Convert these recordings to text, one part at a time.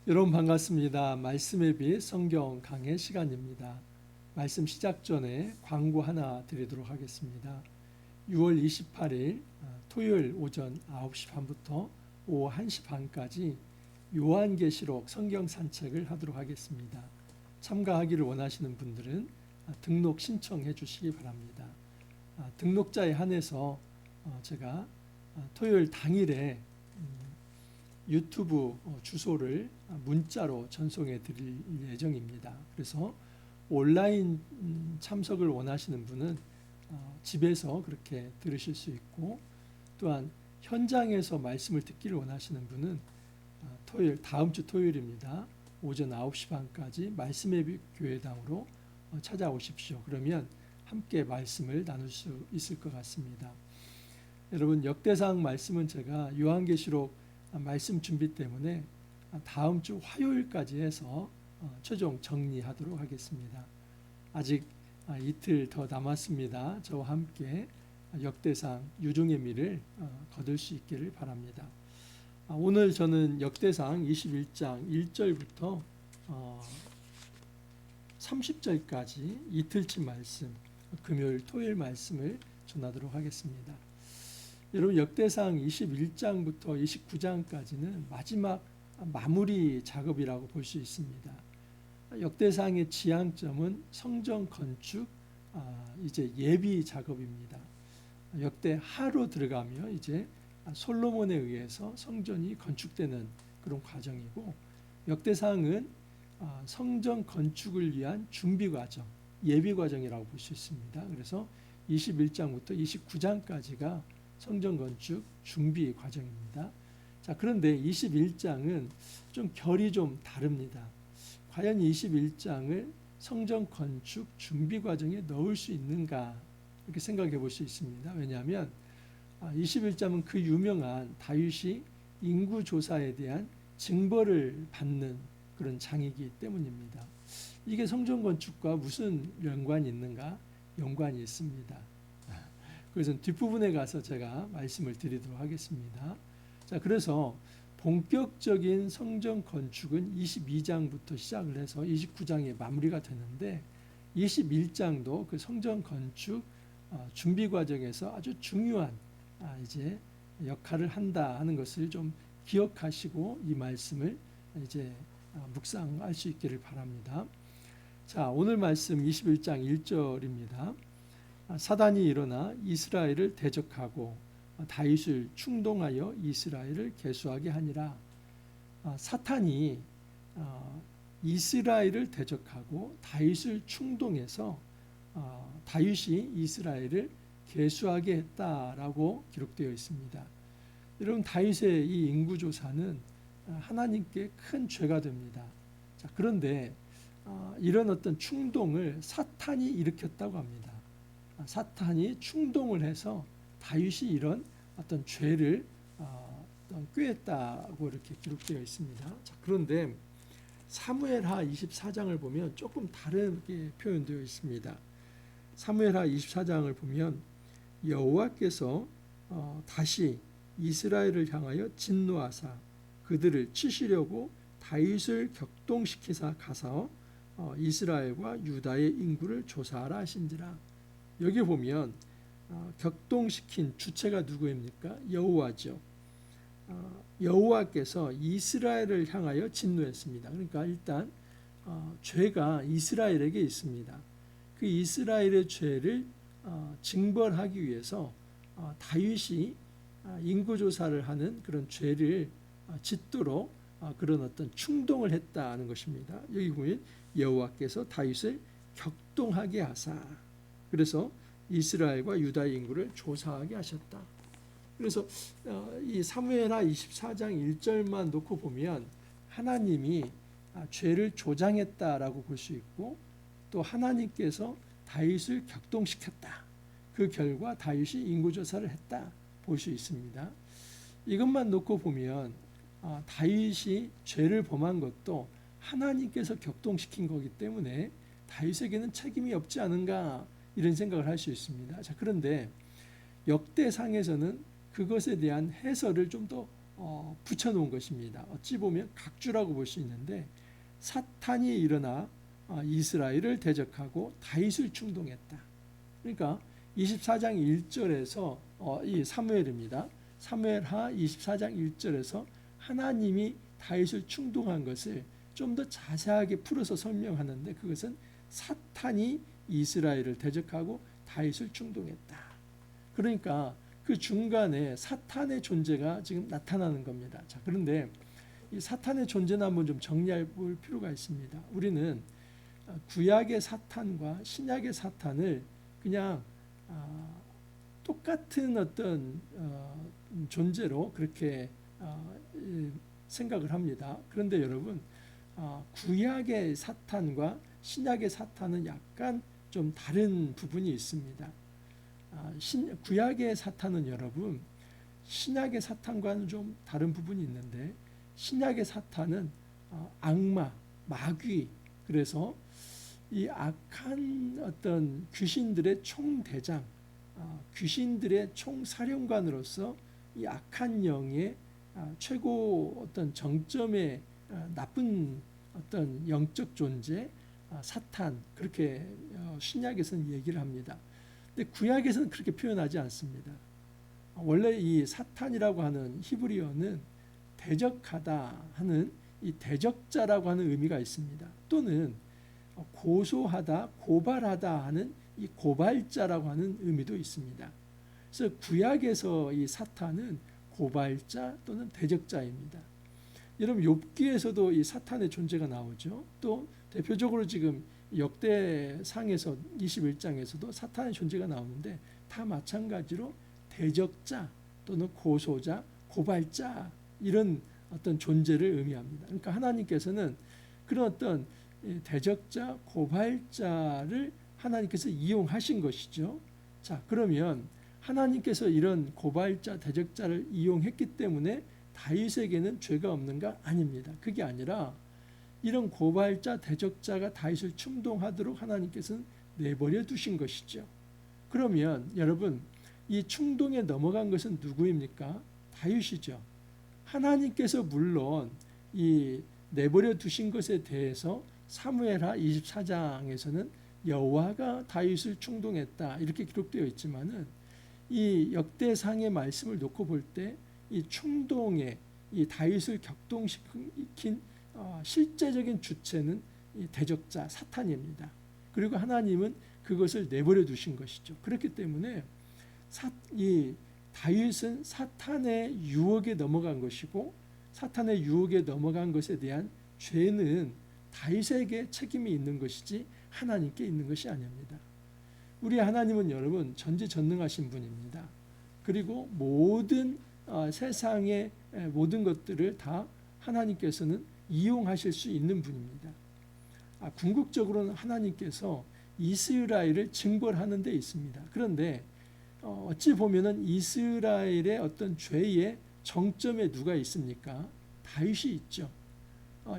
여러분 반갑습니다. 말씀의 빛 성경 강해 시간입니다. 말씀 시작 전에 광고 하나 드리도록 하겠습니다. 6월 28일 토요일 오전 9시 반부터 오후 1시 반까지 요한계시록 성경 산책을 하도록 하겠습니다. 참가하기를 원하시는 분들은 등록 신청해 주시기 바랍니다. 등록자에 한해서 제가 토요일 당일에 유튜브 주소를 문자로 전송해 드릴 예정입니다. 그래서 온라인 참석을 원하시는 분은 집에서 그렇게 들으실 수 있고, 또한 현장에서 말씀을 듣기를 원하시는 분은 토요일, 다음 주 토요일입니다. 오전 9시 반까지 말씀의 빛 교회당으로 찾아오십시오. 그러면 함께 말씀을 나눌 수 있을 것 같습니다. 여러분, 역대상 말씀은 제가 요한계시록 말씀 준비 때문에 다음 주 화요일까지 해서 최종 정리하도록 하겠습니다. 아직 이틀 더 남았습니다. 저와 함께 역대상 유종의 미를 거둘 수 있기를 바랍니다. 오늘 저는 역대상 21장 1절부터 30절까지 이틀치 말씀, 금요일 토요일 말씀을 전하도록 하겠습니다. 여러분, 역대상 21장부터 29장까지는 마지막 마무리 작업이라고 볼 수 있습니다. 역대상의 지향점은 성전 건축, 이제 예비 작업입니다. 역대하로 들어가며 이제 솔로몬에 의해서 성전이 건축되는 그런 과정이고, 역대상은 성전 건축을 위한 준비 과정, 예비 과정이라고 볼 수 있습니다. 그래서 21장부터 29장까지가 성전 건축 준비 과정입니다. 자, 그런데 21장은 좀 결이 좀 다릅니다. 과연 21장을 성전 건축 준비 과정에 넣을 수 있는가, 이렇게 생각해 볼 수 있습니다. 왜냐하면 21장은 그 유명한 다윗이 인구 조사에 대한 징벌을 받는 그런 장이기 때문입니다. 이게 성전 건축과 무슨 연관이 있는가? 연관이 있습니다. 그래서 뒷부분에 가서 제가 말씀을 드리도록 하겠습니다. 자, 그래서 본격적인 성전 건축은 22장부터 시작을 해서 29장에 마무리가 되는데, 21장도 그 성전 건축 준비 과정에서 아주 중요한 이제 역할을 한다 하는 것을 좀 기억하시고 이 말씀을 이제 묵상할 수 있기를 바랍니다. 자, 오늘 말씀 21장 1절입니다. 사단이 일어나 이스라엘을 대적하고 다윗을 충동하여 이스라엘을 계수하게 하니라. 사탄이 이스라엘을 대적하고 다윗을 충동해서 다윗이 이스라엘을 계수하게 했다라고 기록되어 있습니다. 여러분, 다윗의 이 인구조사는 하나님께 큰 죄가 됩니다. 자, 그런데 이런 어떤 충동을 사탄이 일으켰다고 합니다. 사탄이 충동을 해서 다윗이 이런 어떤 죄를 꾀했다고 이렇게 기록되어 있습니다. 자, 그런데 사무엘하 24장을 보면 조금 다르게 표현되어 있습니다. 사무엘하 24장을 보면 여호와께서 다시 이스라엘을 향하여 진노하사 그들을 치시려고 다윗을 격동시키사 가서 이스라엘과 유다의 인구를 조사하라 하신지라. 여기 보면 격동시킨 주체가 누구입니까? 여호와죠. 여호와께서 이스라엘을 향하여 진노했습니다. 그러니까 일단 죄가 이스라엘에게 있습니다. 그 이스라엘의 죄를 징벌하기 위해서 다윗이 인구조사를 하는 그런 죄를 짓도록 그런 어떤 충동을 했다는 것입니다. 여기 보면 여호와께서 다윗을 격동하게 하사, 그래서 이스라엘과 유다의 인구를 조사하게 하셨다. 그래서 이 사무엘하 24장 1절만 놓고 보면 하나님이 죄를 조장했다라고 볼 수 있고, 또 하나님께서 다윗을 격동시켰다. 그 결과 다윗이 인구조사를 했다 볼 수 있습니다. 이것만 놓고 보면 다윗이 죄를 범한 것도 하나님께서 격동시킨 거기 때문에 다윗에게는 책임이 없지 않은가, 이런 생각을 할 수 있습니다. 자, 그런데 역대상에서는 그것에 대한 해설을 좀 더 붙여놓은 것입니다. 어찌 보면 각주라고 볼 수 있는데 사탄이 일어나 이스라엘을 대적하고 다윗을 충동했다. 그러니까 24장 1절에서 이 사무엘입니다. 사무엘하 24장 1절에서 하나님이 다윗을 충동한 것을 좀 더 자세하게 풀어서 설명하는데 그것은 사탄이 이스라엘을 대적하고 다윗을 충동했다. 그러니까 그 중간에 사탄의 존재가 지금 나타나는 겁니다. 자, 그런데 이 사탄의 존재는 한번 좀 정리해 볼 필요가 있습니다. 우리는 구약의 사탄과 신약의 사탄을 그냥 똑같은 어떤 존재로 그렇게 생각을 합니다. 그런데 여러분, 구약의 사탄과 신약의 사탄은 약간 좀 다른 부분이 있습니다. 구약의 사탄은 여러분, 신약의 사탄과는 좀 다른 부분이 있는데 신약의 사탄은 악마, 마귀, 그래서 이 악한 어떤 귀신들의 총대장, 귀신들의 총사령관으로서 이 악한 영의 최고 어떤 정점의 나쁜 어떤 영적 존재, 사탄, 그렇게 신약에서는 얘기를 합니다. 근데 구약에서는 그렇게 표현하지 않습니다. 원래 이 사탄이라고 하는 히브리어는 대적하다 하는 이 대적자라고 하는 의미가 있습니다. 또는 고소하다, 고발하다 하는 이 고발자라고 하는 의미도 있습니다. 그래서 구약에서 이 사탄은 고발자 또는 대적자입니다. 여러분 욥기에서도 이 사탄의 존재가 나오죠. 또 대표적으로 지금 역대상에서 21장에서도 사탄의 존재가 나오는데 다 마찬가지로 대적자 또는 고소자, 고발자 이런 어떤 존재를 의미합니다. 그러니까 하나님께서는 그런 어떤 대적자, 고발자를 하나님께서 이용하신 것이죠. 자, 그러면 하나님께서 이런 고발자, 대적자를 이용했기 때문에 다윗에게는 죄가 없는가? 아닙니다. 그게 아니라 이런 고발자, 대적자가 다윗을 충동하도록 하나님께서는 내버려 두신 것이죠. 그러면 여러분, 이 충동에 넘어간 것은 누구입니까? 다윗이죠. 하나님께서 물론 이 내버려 두신 것에 대해서 사무엘하 24장에서는 여호와가 다윗을 충동했다 이렇게 기록되어 있지만은 이 역대상의 말씀을 놓고 볼 때 이 충동에 이 다윗을 격동시킨 실제적인 주체는 이 대적자 사탄입니다. 그리고 하나님은 그것을 내버려 두신 것이죠. 그렇기 때문에 이 다윗은 사탄의 유혹에 넘어간 것이고 사탄의 유혹에 넘어간 것에 대한 죄는 다윗에게 책임이 있는 것이지 하나님께 있는 것이 아닙니다. 우리 하나님은 여러분 전지전능하신 분입니다. 그리고 모든 세상의 모든 것들을 다 하나님께서는 이용하실 수 있는 분입니다. 궁극적으로는 하나님께서 이스라엘을 징벌하는 데 있습니다. 그런데 어찌 보면은 이스라엘의 어떤 죄의 정점에 누가 있습니까? 다윗이 있죠.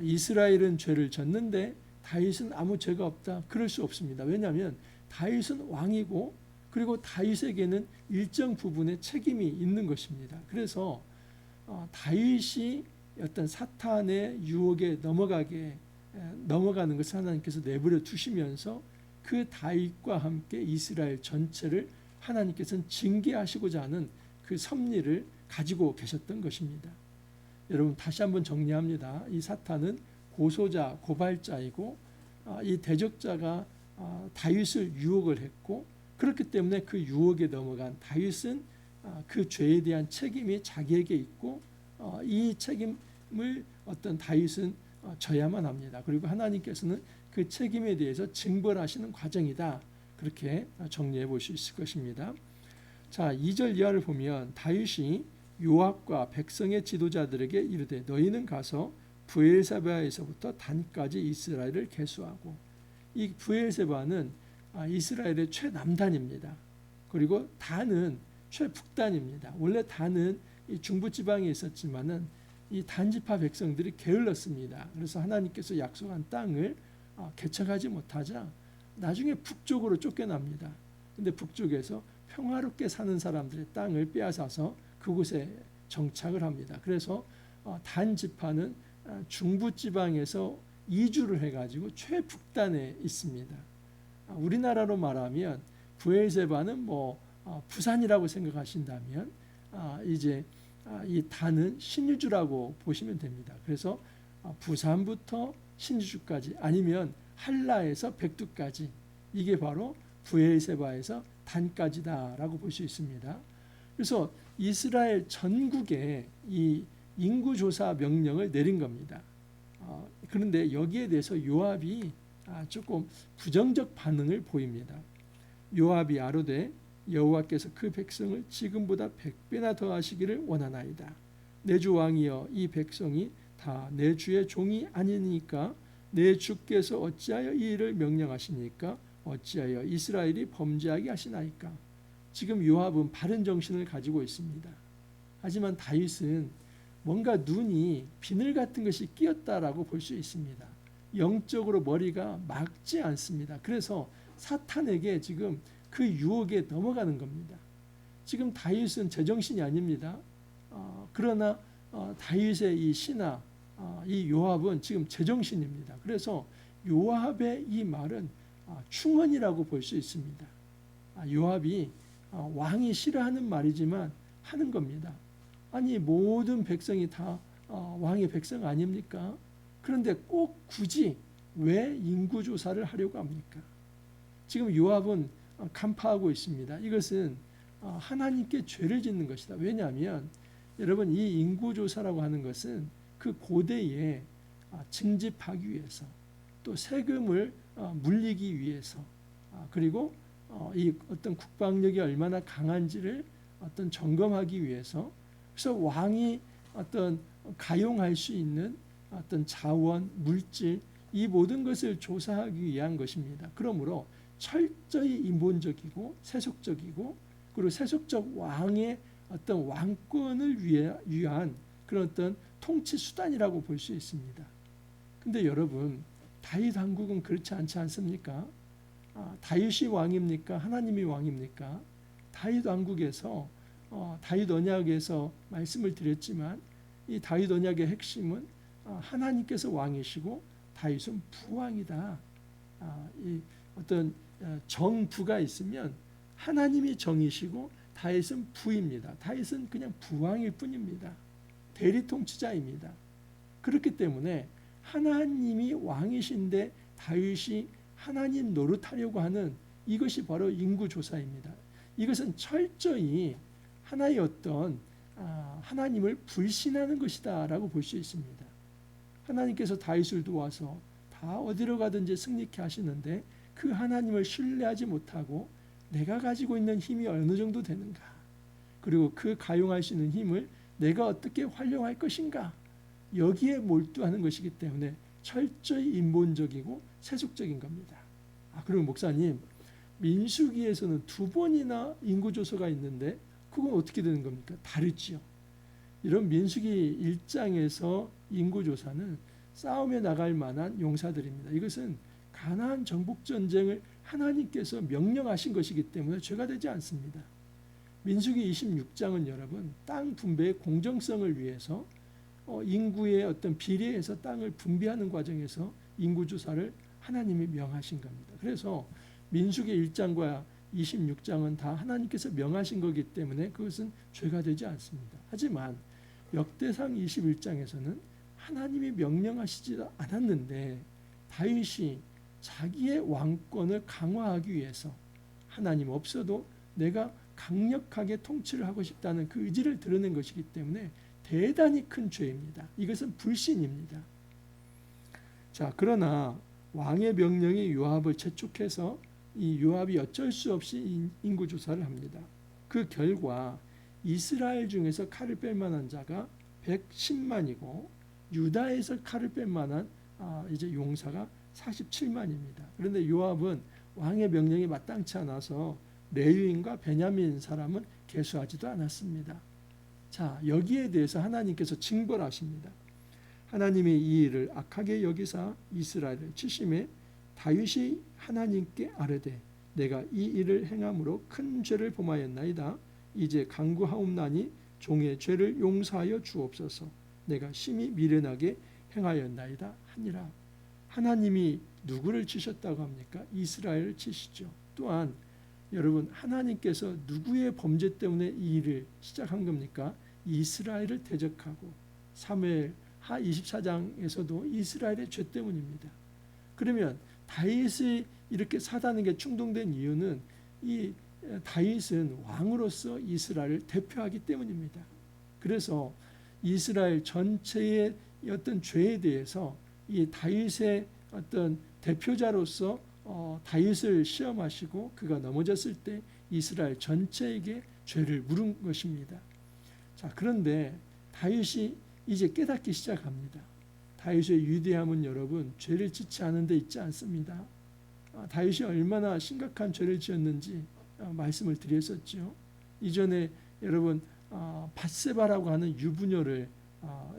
이스라엘은 죄를 졌는데 다윗은 아무 죄가 없다. 그럴 수 없습니다. 왜냐하면 다윗은 왕이고 그리고 다윗에게는 일정 부분의 책임이 있는 것입니다. 그래서 다윗이 어떤 사탄의 유혹에 넘어가는 것을 하나님께서 내버려 두시면서 그 다윗과 함께 이스라엘 전체를 하나님께서는 징계하시고자 하는 그 섭리를 가지고 계셨던 것입니다. 여러분 다시 한번 정리합니다. 이 사탄은 고소자, 고발자이고 이 대적자가 다윗을 유혹을 했고 그렇기 때문에 그 유혹에 넘어간 다윗은 그 죄에 대한 책임이 자기에게 있고 이 책임을 어떤 다윗은 져야만 합니다. 그리고 하나님께서는 그 책임에 대해서 징벌하시는 과정이다. 그렇게 정리해 볼 수 있을 것입니다. 자, 2절 이하를 보면 다윗이 요압과 백성의 지도자들에게 이르되 너희는 가서 브엘세바에서부터 단까지 이스라엘을 계수하고 이 브엘세바는 이스라엘의 최남단입니다. 그리고 단은 최북단입니다. 원래 단은 이 중부지방에 있었지만은 이 단지파 백성들이 게을렀습니다. 그래서 하나님께서 약속한 땅을 개척하지 못하자 나중에 북쪽으로 쫓겨납니다. 근데 북쪽에서 평화롭게 사는 사람들의 땅을 빼앗아서 그곳에 정착을 합니다. 그래서 단 지파는 중부 지방에서 이주를 해가지고 최북단에 있습니다. 우리나라로 말하면 브엘세바는 부산이라고 생각하신다면 이제 이 단은 신유주라고 보시면 됩니다. 그래서 부산부터 신유주까지 아니면 한라에서 백두까지 이게 바로 브엘세바에서 단까지다라고 볼 수 있습니다. 그래서 이스라엘 전국에 이 인구조사 명령을 내린 겁니다. 그런데 여기에 대해서 요압이 조금 부정적 반응을 보입니다. 요압이 아뢰되 여호와께서 그 백성을 지금보다 100배나 더 하시기를 원하나이다. 내 주 왕이여 이 백성이 다 내 주의 종이 아니니까 내 주께서 어찌하여 이 일을 명령하시니까 어찌하여 이스라엘이 범죄하게 하시나이까. 지금 요압은 바른 정신을 가지고 있습니다. 하지만 다윗은 뭔가 눈이 비늘 같은 것이 끼었다라고 볼 수 있습니다. 영적으로 머리가 맑지 않습니다. 그래서 사탄에게 지금 그 유혹에 넘어가는 겁니다. 지금 다윗은 제정신이 아닙니다. 그러나 다윗의 이 신하 이 요압은 지금 제정신입니다. 그래서 요압의 이 말은 충언이라고 볼 수 있습니다. 요압이 왕이 싫어하는 말이지만 하는 겁니다. 아니 모든 백성이 다 왕의 백성 아닙니까? 그런데 꼭 굳이 왜 인구조사를 하려고 합니까? 지금 요압은 간파하고 있습니다. 이것은 하나님께 죄를 짓는 것이다. 왜냐하면 여러분 이 인구조사라고 하는 것은 그 고대에 증집하기 위해서 또 세금을 물리기 위해서 그리고 이 어떤 국방력이 얼마나 강한지를 어떤 점검하기 위해서 그래서 왕이 어떤 가용할 수 있는 어떤 자원, 물질 이 모든 것을 조사하기 위한 것입니다. 그러므로 철저히 인본적이고 세속적이고 그리고 세속적 왕의 어떤 왕권을 위한 그런 어떤 통치 수단이라고 볼 수 있습니다. 근데 여러분 다윗 왕국은 그렇지 않지 않습니까? 다윗이 왕입니까? 하나님이 왕입니까? 다윗 왕국에서 다윗 언약에서 말씀을 드렸지만 이 다윗 언약의 핵심은 하나님께서 왕이시고 다윗은 부왕이다. 이 어떤 정부가 있으면 하나님이 정이시고 다윗은 부입니다. 다윗은 그냥 부왕일 뿐입니다. 대리 통치자입니다. 그렇기 때문에 하나님이 왕이신데 다윗이 하나님 노릇하려고 하는 이것이 바로 인구조사입니다. 이것은 철저히 하나의 어떤 하나님을 불신하는 것이다 라고 볼 수 있습니다. 하나님께서 다윗을 도와서 다 어디로 가든지 승리케 하시는데 그 하나님을 신뢰하지 못하고 내가 가지고 있는 힘이 어느 정도 되는가 그리고 그 가용할 수 있는 힘을 내가 어떻게 활용할 것인가 여기에 몰두하는 것이기 때문에 철저히 인본적이고 세속적인 겁니다. 그리고 목사님 민수기에서는 2번이나 인구조사가 있는데 그건 어떻게 되는 겁니까? 다르지요. 이런 민수기 1장에서 인구조사는 싸움에 나갈 만한 용사들입니다. 이것은 가나안 정복 전쟁을 하나님께서 명령하신 것이기 때문에 죄가 되지 않습니다. 민수기 26장은 여러분 땅 분배의 공정성을 위해서 인구의 어떤 비례해서 땅을 분배하는 과정에서 인구조사를 하나님이 명하신 겁니다. 그래서 민수기 1장과 26장은 다 하나님께서 명하신 거기 때문에 그것은 죄가 되지 않습니다. 하지만 역대상 21장에서는 하나님이 명령하시지 않았는데 다윗이 자기의 왕권을 강화하기 위해서 하나님 없어도 내가 강력하게 통치를 하고 싶다는 그 의지를 드러낸 것이기 때문에 대단히 큰 죄입니다. 이것은 불신입니다. 자, 그러나 왕의 명령이 요압을 재촉해서 이 요압이 어쩔 수 없이 인구조사를 합니다. 그 결과 이스라엘 중에서 칼을 뺄 만한 자가 110만이고 유다에서 칼을 뺄 만한 이제 용사가 47만입니다. 그런데 요압은 왕의 명령이 마땅치 않아서 레위인과 베냐민 사람은 계수하지도 않았습니다. 자, 여기에 대해서 하나님께서 징벌하십니다. 하나님이 이 일을 악하게 여기사 이스라엘을 치심에 다윗이 하나님께 아뢰되 내가 이 일을 행함으로 큰 죄를 범하였나이다. 이제 간구하옵나니 종의 죄를 용서하여 주옵소서. 내가 심히 미련하게 행하였나이다 하니라. 하나님이 누구를 치셨다고 합니까? 이스라엘을 치시죠. 또한 여러분, 하나님께서 누구의 범죄 때문에 이 일을 시작한 겁니까? 이스라엘을 대적하고 사무엘하 24장에서도 이스라엘의 죄 때문입니다. 그러면 다윗이 이렇게 사단에게 충동된 이유는 이 다윗은 왕으로서 이스라엘을 대표하기 때문입니다. 그래서 이스라엘 전체의 어떤 죄에 대해서 이 다윗의 어떤 대표자로서 다윗을 시험하시고 그가 넘어졌을 때 이스라엘 전체에게 죄를 물은 것입니다. 자, 그런데 다윗이 이제 깨닫기 시작합니다. 다윗의 위대함은 여러분 죄를 짓지 않은 데 있지 않습니다. 다윗이 얼마나 심각한 죄를 지었는지 말씀을 드렸었죠. 이전에 여러분 밧세바라고 하는 유부녀를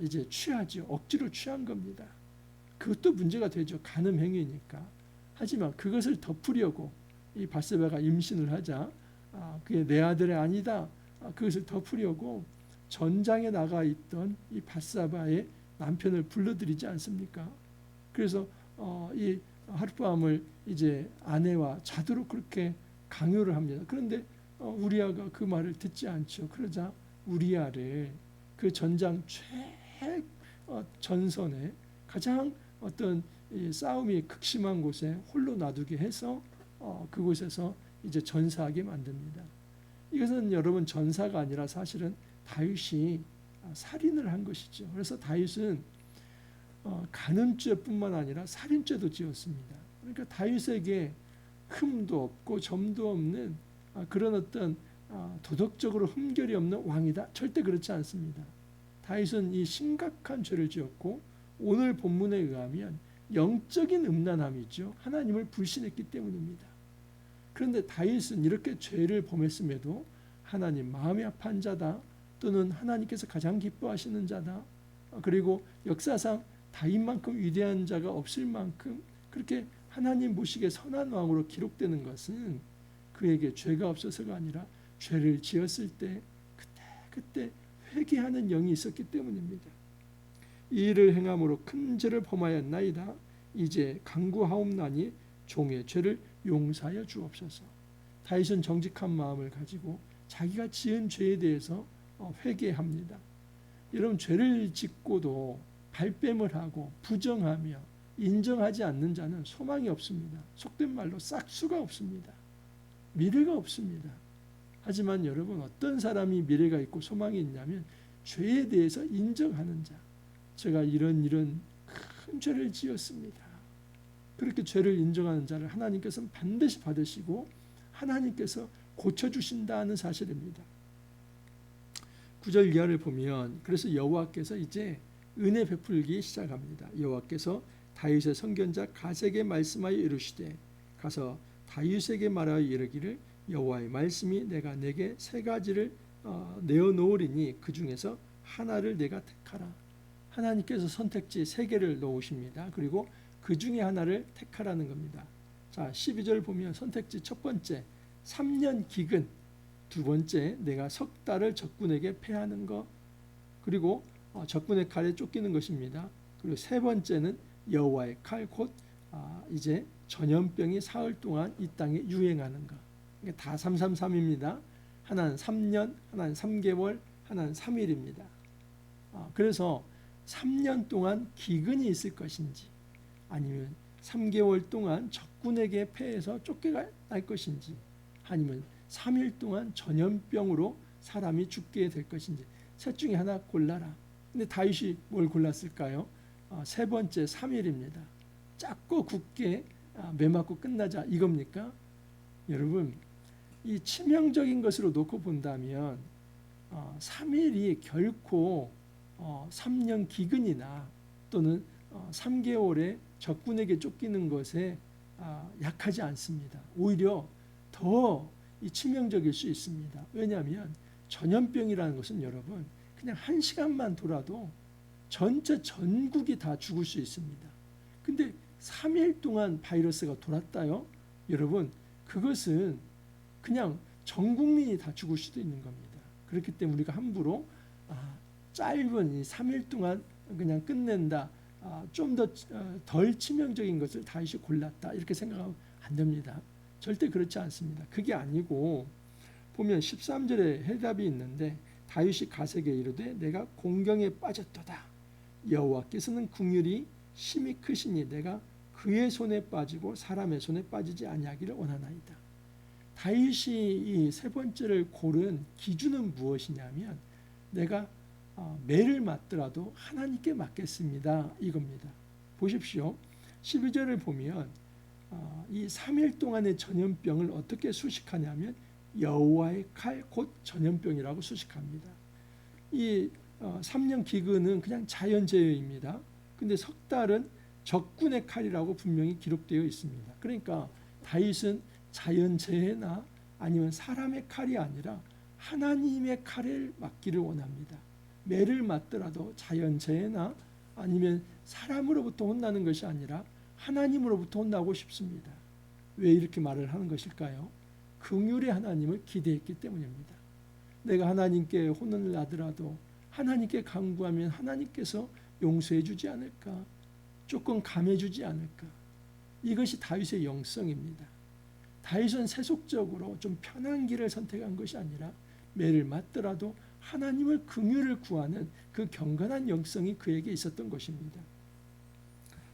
이제 취하죠. 억지로 취한 겁니다. 그것도 문제가 되죠. 간음 행위니까. 하지만 그것을 덮으려고 이 밧세바가 임신을 하자 그게 내 아들이 아니다. 그것을 덮으려고 전장에 나가 있던 이 밧세바의 남편을 불러들이지 않습니까? 그래서 이 하룻밤을 이제 아내와 자도록 그렇게 강요를 합니다. 그런데 우리아가 그 말을 듣지 않죠. 그러자 우리아를 그 전장 전선에 가장 어떤 이 싸움이 극심한 곳에 홀로 놔두게 해서 그곳에서 이제 전사하게 만듭니다. 이것은 여러분 전사가 아니라 사실은 다윗이 살인을 한 것이죠. 그래서 다윗은 간음죄뿐만 아니라 살인죄도 지었습니다. 그러니까 다윗에게 흠도 없고 점도 없는 그런 어떤 도덕적으로 흠결이 없는 왕이다. 절대 그렇지 않습니다. 다윗은 이 심각한 죄를 지었고 오늘 본문에 의하면 영적인 음란함이죠. 하나님을 불신했기 때문입니다. 그런데 다윗은 이렇게 죄를 범했음에도 하나님 마음이 아파한 자다, 또는 하나님께서 가장 기뻐하시는 자다, 그리고 역사상 다윗만큼 위대한 자가 없을 만큼 그렇게 하나님 보시기에 선한 왕으로 기록되는 것은 그에게 죄가 없어서가 아니라 죄를 지었을 때 그때 회개하는 영이 있었기 때문입니다. 이 일을 행함으로 큰 죄를 범하였나이다. 이제 간구하옵나니 종의 죄를 용서하여 주옵소서. 다윗은 정직한 마음을 가지고 자기가 지은 죄에 대해서 회개합니다. 여러분, 죄를 짓고도 발뺌을 하고 부정하며 인정하지 않는 자는 소망이 없습니다. 속된 말로 싹수가 없습니다. 미래가 없습니다. 하지만 여러분, 어떤 사람이 미래가 있고 소망이 있냐면 죄에 대해서 인정하는 자. 제가 이런 큰 죄를 지었습니다. 그렇게 죄를 인정하는 자를 하나님께서는 반드시 받으시고 하나님께서 고쳐주신다는 사실입니다. 9절 이하를 보면 그래서 여호와께서 이제 은혜 베풀기 시작합니다. 여호와께서 다윗의 선견자 갓에게 말씀하여 이르시되 가서 다윗에게 말하여 이르기를 여호와의 말씀이 내가 내게 세 가지를 내어 놓으리니 그 중에서 하나를 내가 택하라. 하나님께서 선택지 세 개를 놓으십니다. 그리고 그 중에 하나를 택하라는 겁니다. 자, 12절 보면 선택지 첫 번째 3년 기근, 두 번째 내가 석 달을 적군에게 패하는 것, 그리고 적군의 칼에 쫓기는 것입니다. 그리고 세 번째는 여호와의 칼, 곧 이제 전염병이 사흘 동안 이 땅에 유행하는 것. 이게 다 333입니다. 하나는 3년, 하나는 3개월, 하나는 3일입니다. 그래서 3년 동안 기근이 있을 것인지 아니면 3개월 동안 적군에게 패해서 쫓겨날 것인지 아니면 3일 동안 전염병으로 사람이 죽게 될 것인지 셋 중에 하나 골라라. 근데 다윗이 뭘 골랐을까요? 세 번째 3일입니다. 작고 굵게 매맞고 끝나자 이겁니까? 여러분, 이 치명적인 것으로 놓고 본다면 3일이 결코 3년 기근이나 또는 3개월의 적군에게 쫓기는 것에 약하지 않습니다. 오히려 더 치명적일 수 있습니다. 왜냐하면 전염병이라는 것은 여러분 그냥 1시간만 돌아도 전체 전국이 다 죽을 수 있습니다. 근데 3일 동안 바이러스가 돌았다요? 여러분, 그것은 그냥 전 국민이 다 죽을 수도 있는 겁니다. 그렇기 때문에 우리가 함부로 짧은 이 3일 동안 그냥 끝낸다. 좀 더 덜 치명적인 것을 다윗이 골랐다. 이렇게 생각하면 안 됩니다. 절대 그렇지 않습니다. 그게 아니고 보면 13절에 해답이 있는데 다윗이 가세게 이르되 내가 공경에 빠졌도다. 여호와께서는 긍휼이 심히 크시니 내가 그의 손에 빠지고 사람의 손에 빠지지 아니하기를 원하나이다. 다윗이 이 세 번째를 고른 기준은 무엇이냐면 내가 매를 맞더라도 하나님께 맞겠습니다. 이겁니다. 보십시오. 12절을 보면 이 3일 동안의 전염병을 어떻게 수식하냐면 여호와의 칼 곧 전염병이라고 수식합니다. 이 3년 기근은 그냥 자연재해입니다. 근데 석 달은 적군의 칼이라고 분명히 기록되어 있습니다. 그러니까 다윗은 자연재해나 아니면 사람의 칼이 아니라 하나님의 칼을 맞기를 원합니다. 매를 맞더라도 자연재해나 아니면 사람으로부터 혼나는 것이 아니라 하나님으로부터 혼나고 싶습니다. 왜 이렇게 말을 하는 것일까요? 긍휼의 하나님을 기대했기 때문입니다. 내가 하나님께 혼을 나더라도 하나님께 간구하면 하나님께서 용서해 주지 않을까? 조금 감해 주지 않을까? 이것이 다윗의 영성입니다. 다윗은 세속적으로 좀 편한 길을 선택한 것이 아니라 매를 맞더라도 하나님을 긍휼을 구하는 그 경건한 영성이 그에게 있었던 것입니다.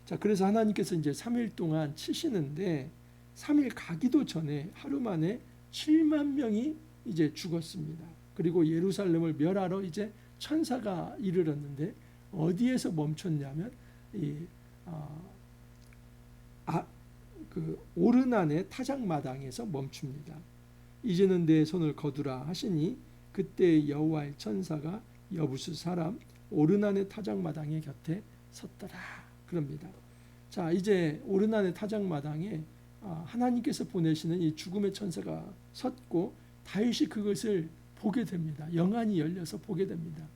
자, 그래서 하나님께서 이제 3일 동안 치시는데 3일 가기도 전에 하루 만에 7만 명이 이제 죽었습니다. 그리고 예루살렘을 멸하러 이제 천사가 이르렀는데 어디에서 멈췄냐면 그 오르난의 타작마당에서 멈춥니다. 이제는 내 손을 거두라 하시니 그때 여호와의 천사가 여부스 사람 오르난의 타작마당의 곁에 섰더라 그럽니다. 자, 이제 오르난의 타작마당에 하나님께서 보내시는 이 죽음의 천사가 섰고 다윗이 그것을 보게 됩니다. 영안이 열려서 보게 됩니다.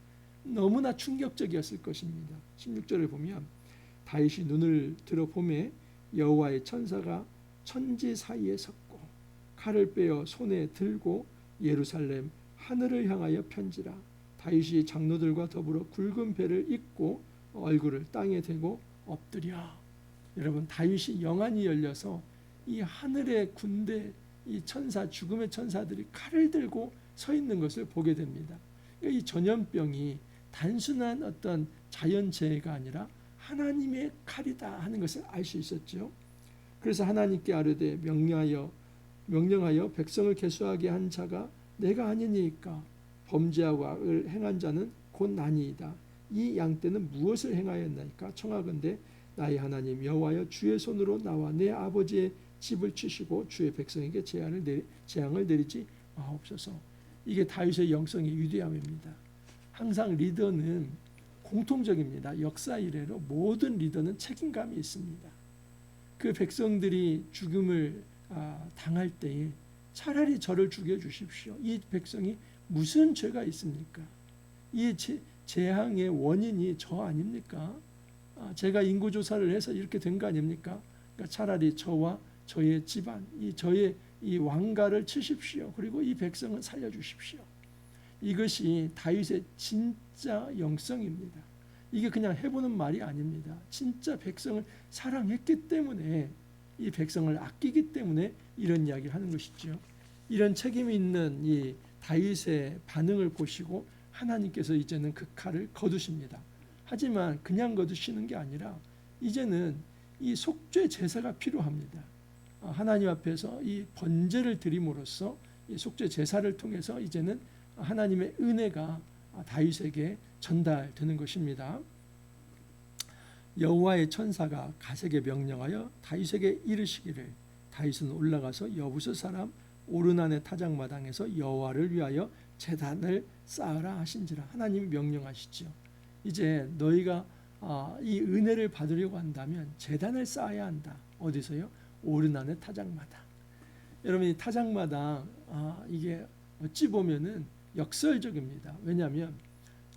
너무나 충격적이었을 것입니다. 16절을 보면 다윗이 눈을 들어 보매 여호와의 천사가 천지 사이에 섰고 칼을 빼어 손에 들고 예루살렘 하늘을 향하여 편지라. 다윗이 장로들과 더불어 굵은 배를 입고 얼굴을 땅에 대고 엎드려. 여러분, 다윗이 영안이 열려서 이 하늘의 군대, 이 천사, 죽음의 천사들이 칼을 들고 서 있는 것을 보게 됩니다. 이 전염병이 단순한 어떤 자연재해가 아니라 하나님의 칼이다 하는 것을 알 수 있었죠. 그래서 하나님께 아뢰되 명령하여 백성을 계수하게 한 자가 내가 아니니까 범죄하고 악을 행한 자는 곧 나니이다. 이 양떼는 무엇을 행하였나이까? 청하건대 나의 하나님 여호와여 주의 손으로 나와 내 아버지의 집을 치시고 주의 백성에게 재앙을 내리지 마옵소서. 이게 다윗의 영성의 위대함입니다. 항상 리더는 공통적입니다. 역사 이래로 모든 리더는 책임감이 있습니다. 그 백성들이 죽음을 당할 때에 차라리 저를 죽여주십시오. 이 백성이 무슨 죄가 있습니까? 이 재앙의 원인이 저 아닙니까? 제가 인구조사를 해서 이렇게 된 거 아닙니까? 그러니까 차라리 저와 저의 집안, 저의 이 왕가를 치십시오. 그리고 이 백성을 살려주십시오. 이것이 다윗의 진짜 영성입니다. 이게 그냥 해보는 말이 아닙니다. 진짜 백성을 사랑했기 때문에 이 백성을 아끼기 때문에 이런 이야기를 하는 것이죠. 이런 책임이 있는 이 다윗의 반응을 보시고 하나님께서 이제는 그 칼을 거두십니다. 하지만 그냥 거두시는 게 아니라 이제는 이 속죄 제사가 필요합니다. 하나님 앞에서 이 번제를 드림으로써 이 속죄 제사를 통해서 이제는 하나님의 은혜가 다윗에게 전달되는 것입니다. 여호와의 천사가 가세게 명령하여 다윗에게 이르시기를 다윗은 올라가서 여부스 사람 오르난의 타작마당에서 여호와를 위하여 제단을 쌓으라 하신지라. 하나님이 명령하시죠. 이제 너희가 이 은혜를 받으려고 한다면 제단을 쌓아야 한다. 어디서요? 오르난의 타작마당. 여러분, 이 타작마당 이게 어찌 보면은 역설적입니다. 왜냐하면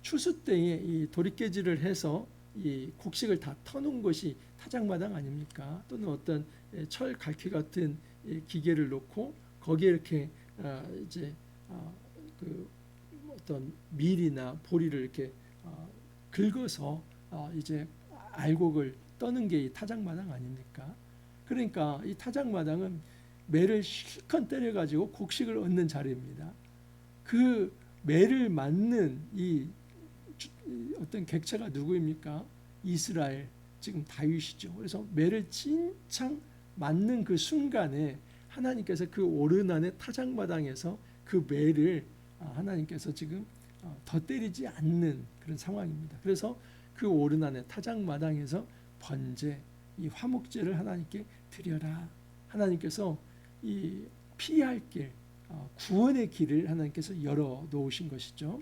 추수 때에 이 도리깨질을 해서 이 곡식을 다 터놓은 것이 타작마당 아닙니까? 또는 어떤 철 갈퀴 같은 기계를 놓고 거기에 이렇게 이제 그 어떤 밀이나 보리를 이렇게 긁어서 이제 알곡을 떠는 게 이 타작마당 아닙니까? 그러니까 이 타작마당은 매를 실컷 때려가지고 곡식을 얻는 자리입니다. 그 매를 맞는 이 어떤 객체가 누구입니까? 이스라엘, 지금 다윗이죠. 그래서 매를 진창 맞는 그 순간에 하나님께서 그 오르난의 타작마당에서 그 매를 하나님께서 지금 더 때리지 않는 그런 상황입니다. 그래서 그 오르난의 타작마당에서 번제, 이 화목제를 하나님께 드려라. 하나님께서 이 피할 길, 구원의 길을 하나님께서 열어 놓으신 것이죠.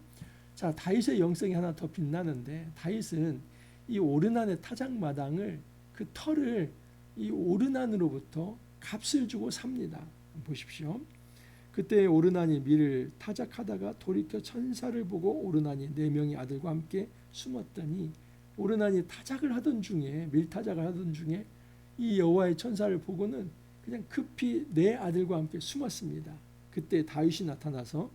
자, 다윗의 영성이 하나 더 빛나는데, 다윗은 이 오르난의 타작마당을, 그 터를 이 오르난으로부터 값을 주고 삽니다. 보십시오. 그때 오르난이 밀을 타작하다가 돌이켜 천사를 보고 오르난이 4명의 아들과 함께 숨었더니, 오르난이 타작을 하던 중에, 밀타작을 하던 중에 이 여호와의 천사를 보고는 그냥 급히 4 아들과 함께 숨었습니다. 그때 다윗이 나타나서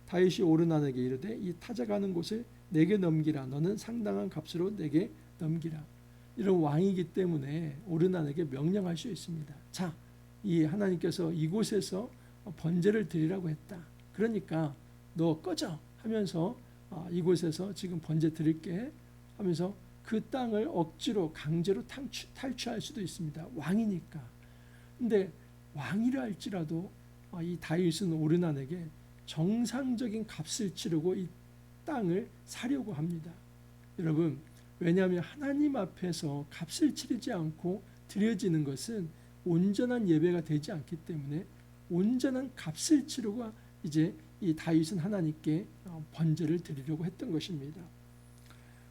다윗이 오르난에게 이르되 이 타작하는 곳을 내게 넘기라. 너는 상당한 값으로 내게 넘기라. 이런 왕이기 때문에 오르난에게 명령할 수 있습니다. 자, 이 하나님께서 이곳에서 번제를 드리라고 했다. 그러니까 너 꺼져 하면서 이곳에서 지금 번제 드릴게 하면서 그 땅을 억지로 강제로 탈취할 수도 있습니다. 왕이니까. 근데 왕이라 할지라도 이 다윗은 오르난에게 정상적인 값을 치르고 이 땅을 사려고 합니다. 여러분, 왜냐하면 하나님 앞에서 값을 치르지 않고 드려지는 것은 온전한 예배가 되지 않기 때문에 온전한 값을 치르고 이제 이 다윗은 하나님께 번제를 드리려고 했던 것입니다.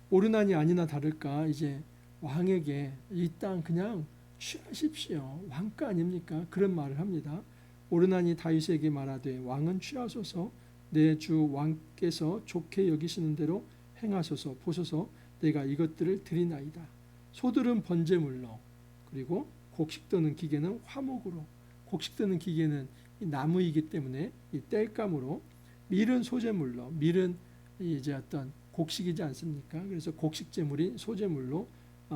오르난이 아니나 다를까 이제 왕에게 이 땅 그냥 취하십시오. 왕가 아닙니까? 그런 말을 합니다. 오르난이 다윗에게 말하되 왕은 취하소서. 내 주 왕께서 좋게 여기시는 대로 행하소서. 보소서 내가 이것들을 드리나이다. 소들은 번제물로, 그리고 곡식 떠는 기계는 화목으로. 곡식 떠는 기계는 이 나무이기 때문에 이 땔감으로, 밀은 소제물로, 밀은 이제 어떤 곡식이지 않습니까? 그래서 곡식제물인 소제물로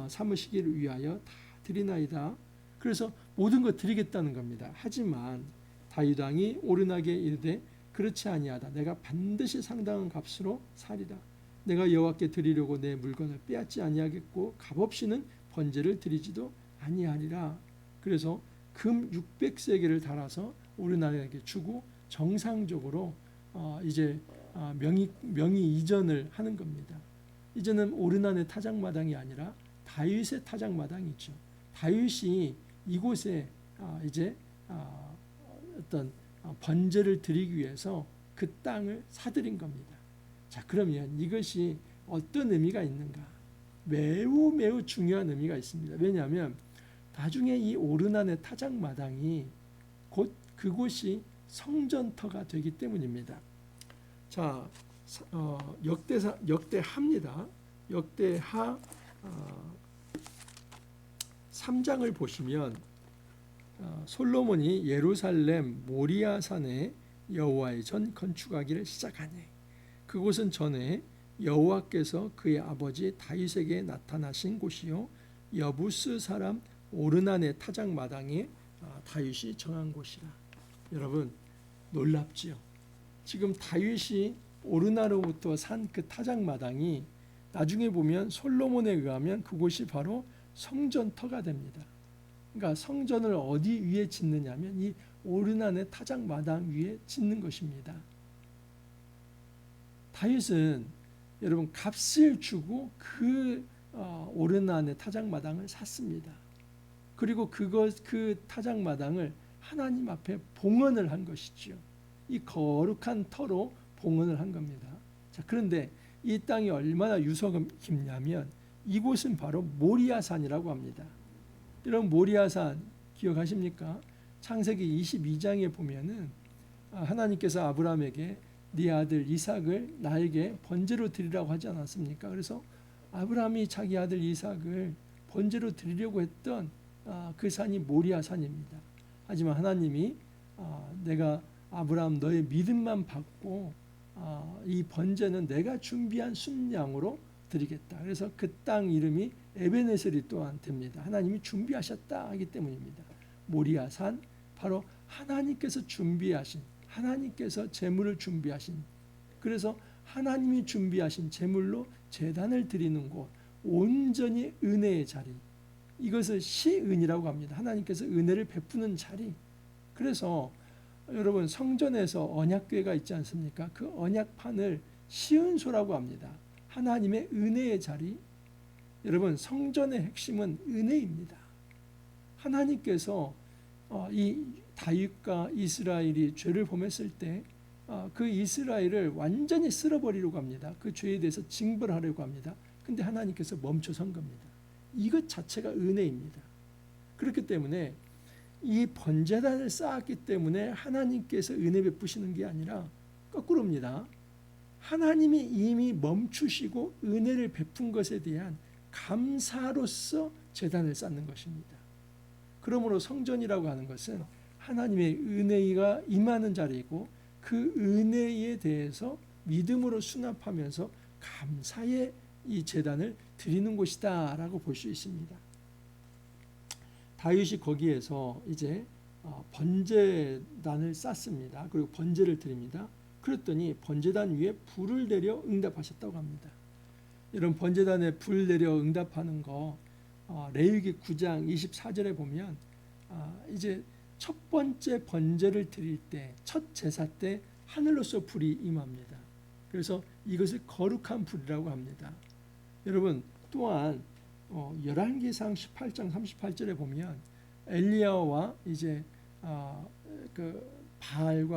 삼으시기를 위하여 다 드리나이다. 그래서 모든 것 드리겠다는 겁니다. 하지만 다윗 왕이 오르나게 이르되 그렇지 아니하다. 내가 반드시 상당한 값으로 사리라. 내가 여호와께 드리려고 내 물건을 빼앗지 아니하겠고 값없이는 번제를 드리지도 아니하리라. 그래서 금 600세겔을 달아서 오르나에게 주고 정상적으로 이제 명의 이전을 하는 겁니다. 이제는 오르난의 타작마당이 아니라 다윗의 타작마당이죠. 다윗이 이곳에 이제 어떤 번제를 드리기 위해서 그 땅을 사들인 겁니다. 자, 그러면 이것이 어떤 의미가 있는가? 매우 매우 중요한 의미가 있습니다. 왜냐하면 나중에 이 오르난의 타작마당이 곧 그곳이 성전터가 되기 때문입니다. 자, 역대하입니다. 역대하 3장을 보시면 솔로몬이 예루살렘 모리아산에 여호와의 전 건축하기를 시작하니 그곳은 전에 여호와께서 그의 아버지 다윗에게 나타나신 곳이요 여부스 사람 오르난의 타작마당에 다윗이 정한 곳이라. 여러분, 놀랍지요? 지금 다윗이 오르나로부터 산 그 타작마당이 나중에 보면 솔로몬에 의하면 그곳이 바로 성전터가 됩니다. 그러니까 성전을 어디 위에 짓느냐면 이 오르난의 타작마당 위에 짓는 것입니다. 다윗은 여러분 값을 주고 그 오르난의 타작마당을 샀습니다. 그리고 그 타작마당을 하나님 앞에 봉헌을 한 것이지요. 이 거룩한 터로 봉헌을 한 겁니다. 자, 그런데 이 땅이 얼마나 유서 깊냐면 이곳은 바로 모리아산이라고 합니다. 여러분 모리아산 기억하십니까? 창세기 22장에 보면은 하나님께서 아브라함에게 네 아들 이삭을 나에게 번제로 드리라고 하지 않았습니까? 그래서 아브라함이 자기 아들 이삭을 번제로 드리려고 했던 그 산이 모리아산입니다. 하지만 하나님이 내가 아브라함 너의 믿음만 받고 이 번제는 내가 준비한 순양으로 드리겠다. 그래서 그 땅 이름이 에베네셀이 또한 됩니다. 하나님이 준비하셨다 하기 때문입니다. 모리아산, 바로 하나님께서 준비하신, 하나님께서 제물을 준비하신, 그래서 하나님이 준비하신 제물로 제단을 드리는 곳, 온전히 은혜의 자리, 이것을 시은이라고 합니다. 하나님께서 은혜를 베푸는 자리. 그래서 여러분, 성전에서 언약궤가 있지 않습니까? 그 언약판을 시은소라고 합니다. 하나님의 은혜의 자리. 여러분, 성전의 핵심은 은혜입니다. 하나님께서 이 다윗과 이스라엘이 죄를 범했을 때 그 이스라엘을 완전히 쓸어버리려고 합니다. 그 죄에 대해서 징벌하려고 합니다. 근데 하나님께서 멈춰선 겁니다. 이것 자체가 은혜입니다. 그렇기 때문에 이 번제단을 쌓았기 때문에 하나님께서 은혜 베푸시는 게 아니라 거꾸로입니다. 하나님이 이미 멈추시고 은혜를 베푼 것에 대한 감사로서 제단을 쌓는 것입니다. 그러므로 성전이라고 하는 것은 하나님의 은혜가 임하는 자리이고, 그 은혜에 대해서 믿음으로 수납하면서 감사의 이 제단을 드리는 곳이다라고 볼 수 있습니다. 다윗이 거기에서 이제 번제단을 쌓습니다. 그리고 번제를 드립니다. 그랬더니 번제단 위에 불을 내려 응답하셨다고 합니다. 이런 번제단에 불 내려 응답하는 거 레위기 9장 24절에 보면 이제 첫 번째 번제를 드릴 때, 첫 제사 때 하늘로서 불이 임합니다. 그래서 이것을 거룩한 불이라고 합니다. 여러분, 또한 열왕기상 18장 38절에 보면 엘리야와 이제 그 바알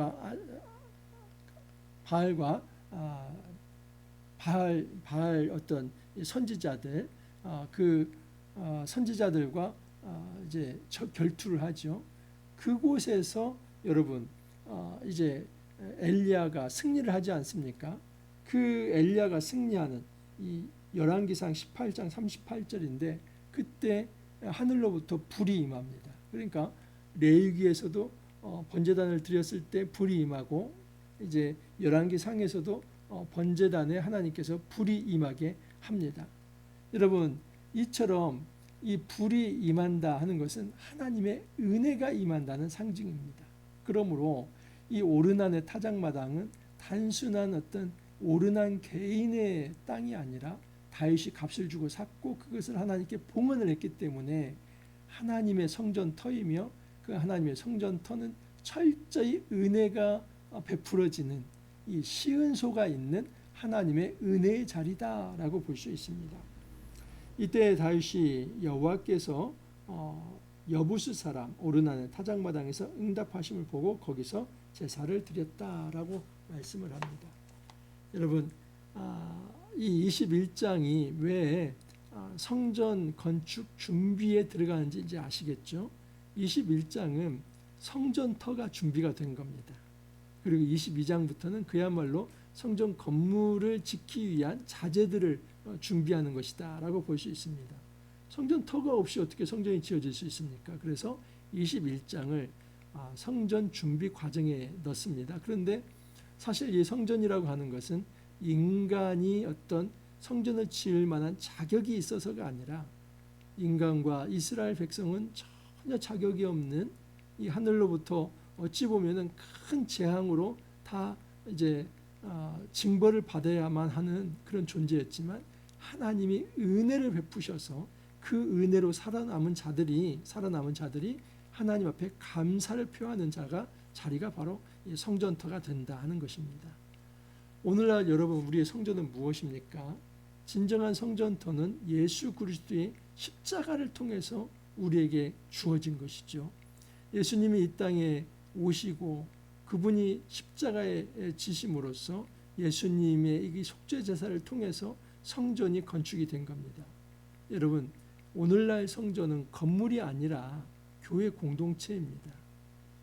어떤 선지자들, 그 선지자들과 이제 결투를 하죠. 그곳에서 여러분 이제 엘리야가 승리를 하지 않습니까? 그 엘리야가 승리하는 이 열왕기상 18장 38절인데 그때 하늘로부터 불이 임합니다. 그러니까 레위기에서도 번제단을 드렸을 때 불이 임하고, 이제 열왕기상에서도 번제단에 하나님께서 불이 임하게 합니다. 여러분, 이처럼 이 불이 임한다 하는 것은 하나님의 은혜가 임한다는 상징입니다. 그러므로 이 오르난의 타작마당은 단순한 어떤 오르난 개인의 땅이 아니라 다윗이 값을 주고 샀고 그것을 하나님께 봉헌을 했기 때문에 하나님의 성전터이며, 그 하나님의 성전터는 철저히 은혜가 베풀어지는 이 시은소가 있는 하나님의 은혜의 자리다라고 볼 수 있습니다. 이때 다윗이 여호와께서 여부스 사람 오르난의 타작마당에서 응답하심을 보고 거기서 제사를 드렸다라고 말씀을 합니다. 여러분, 이 21장이 왜 성전 건축 준비에 들어가는지 이제 아시겠죠? 21장은 성전터가 준비가 된 겁니다. 그리고 22장부터는 그야말로 성전 건물을 짓기 위한 자재들을 준비하는 것이다 라고 볼 수 있습니다. 성전터가 없이 어떻게 성전이 지어질 수 있습니까? 그래서 21장을 성전 준비 과정에 넣습니다. 그런데 사실 이 성전이라고 하는 것은 인간이 어떤 성전을 지을 만한 자격이 있어서가 아니라 인간과 이스라엘 백성은 전혀 자격이 없는 이 하늘로부터 어찌 보면은 큰 재앙으로 다 이제 징벌을 받아야만 하는 그런 존재였지만, 하나님이 은혜를 베푸셔서 그 은혜로 살아남은 자들이 하나님 앞에 감사를 표하는 자리가 바로 성전터가 된다 하는 것입니다. 오늘날 여러분, 우리의 성전은 무엇입니까? 진정한 성전터는 예수 그리스도의 십자가를 통해서 우리에게 주어진 것이죠. 예수님이 이 땅에 오시고 그분이 십자가에 지심으로써 예수님의 이 속죄 제사를 통해서 성전이 건축이 된 겁니다. 여러분, 오늘날 성전은 건물이 아니라 교회 공동체입니다.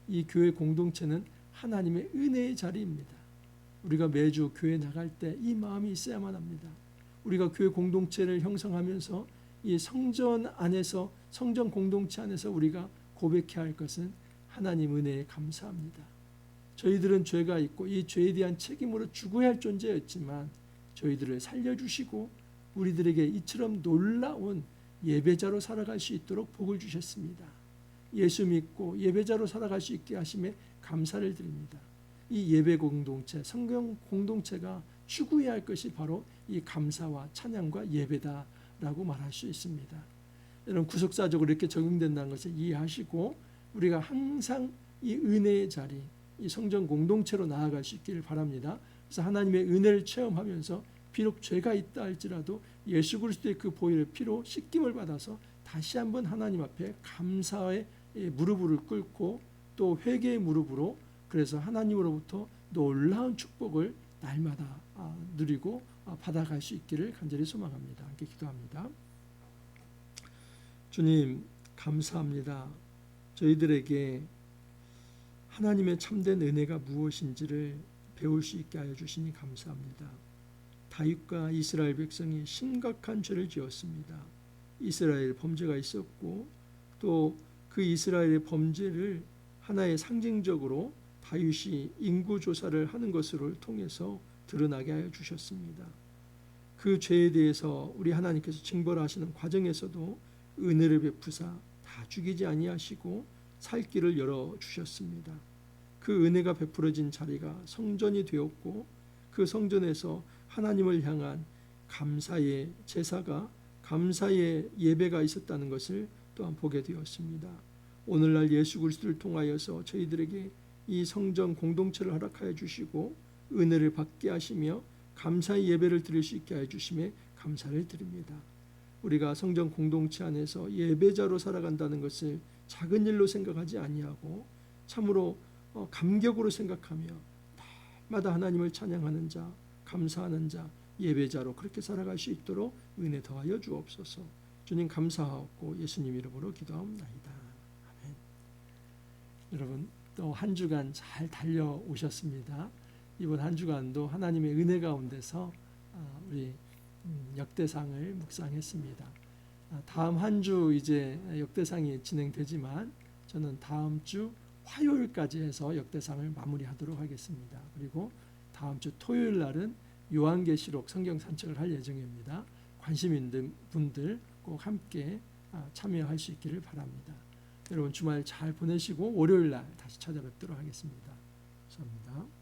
이 교회 공동체는 하나님의 은혜의 자리입니다. 우리가 매주 교회 나갈 때 이 마음이 있어야만 합니다. 우리가 교회 공동체를 형성하면서 이 성전 안에서, 성전 공동체 안에서 우리가 고백해야 할 것은 하나님 은혜에 감사합니다. 저희들은 죄가 있고 이 죄에 대한 책임으로 죽어야 할 존재였지만 저희들을 살려주시고 우리들에게 이처럼 놀라운 예배자로 살아갈 수 있도록 복을 주셨습니다. 예수 믿고 예배자로 살아갈 수 있게 하심에 감사를 드립니다. 이 예배 공동체, 성경 공동체가 추구해야 할 것이 바로 이 감사와 찬양과 예배다라고 말할 수 있습니다. 여러분 구속사적으로 이렇게 적용된다는 것을 이해하시고 우리가 항상 이 은혜의 자리, 이 성전 공동체로 나아갈 수 있기를 바랍니다. 그래서 하나님의 은혜를 체험하면서 비록 죄가 있다 할지라도 예수 그리스도의 그 보혈의 피로 씻김을 받아서 다시 한번 하나님 앞에 감사의 무릎을 꿇고 또 회개의 무릎으로 그래서 하나님으로부터 놀라운 축복을 날마다 누리고 받아갈 수 있기를 간절히 소망합니다. 함께 기도합니다. 주님 감사합니다. 저희들에게 하나님의 참된 은혜가 무엇인지를 배울 수 있게 하여 주시니 감사합니다. 다윗과 이스라엘 백성이 심각한 죄를 지었습니다. 이스라엘 범죄가 있었고 또 그 이스라엘의 범죄를 하나의 상징적으로 다윗이 인구 조사를 하는 것을 통해서 드러나게 하여 주셨습니다. 그 죄에 대해서 우리 하나님께서 징벌하시는 과정에서도 은혜를 베푸사 다 죽이지 아니하시고 살 길을 열어 주셨습니다. 그 은혜가 베풀어진 자리가 성전이 되었고 그 성전에서 하나님을 향한 감사의 제사가 감사의 예배가 있었다는 것을 또한 보게 되었습니다. 오늘날 예수 그리스도를 통하여서 저희들에게 이 성전 공동체를 허락하여 주시고 은혜를 받게 하시며 감사의 예배를 드릴 수 있게 하여 주심에 감사를 드립니다. 우리가 성전 공동체 안에서 예배자로 살아간다는 것을 작은 일로 생각하지 아니하고 참으로 감격으로 생각하며 날마다 하나님을 찬양하는 자, 감사하는 자, 예배자로 그렇게 살아갈 수 있도록 은혜 더하여 주옵소서. 주님 감사하고 예수님 이름으로 기도하옵나이다. 아멘. 여러분 또 한 주간 잘 달려오셨습니다. 이번 한 주간도 하나님의 은혜 가운데서 우리 역대상을 묵상했습니다. 다음 한 주 이제 역대상이 진행되지만 저는 다음 주 화요일까지 해서 역대상을 마무리하도록 하겠습니다. 그리고 다음 주 토요일 날은 요한계시록 성경 산책을 할 예정입니다. 관심 있는 분들 꼭 함께 참여할 수 있기를 바랍니다. 여러분 주말 잘 보내시고 월요일 날 다시 찾아뵙도록 하겠습니다. 감사합니다.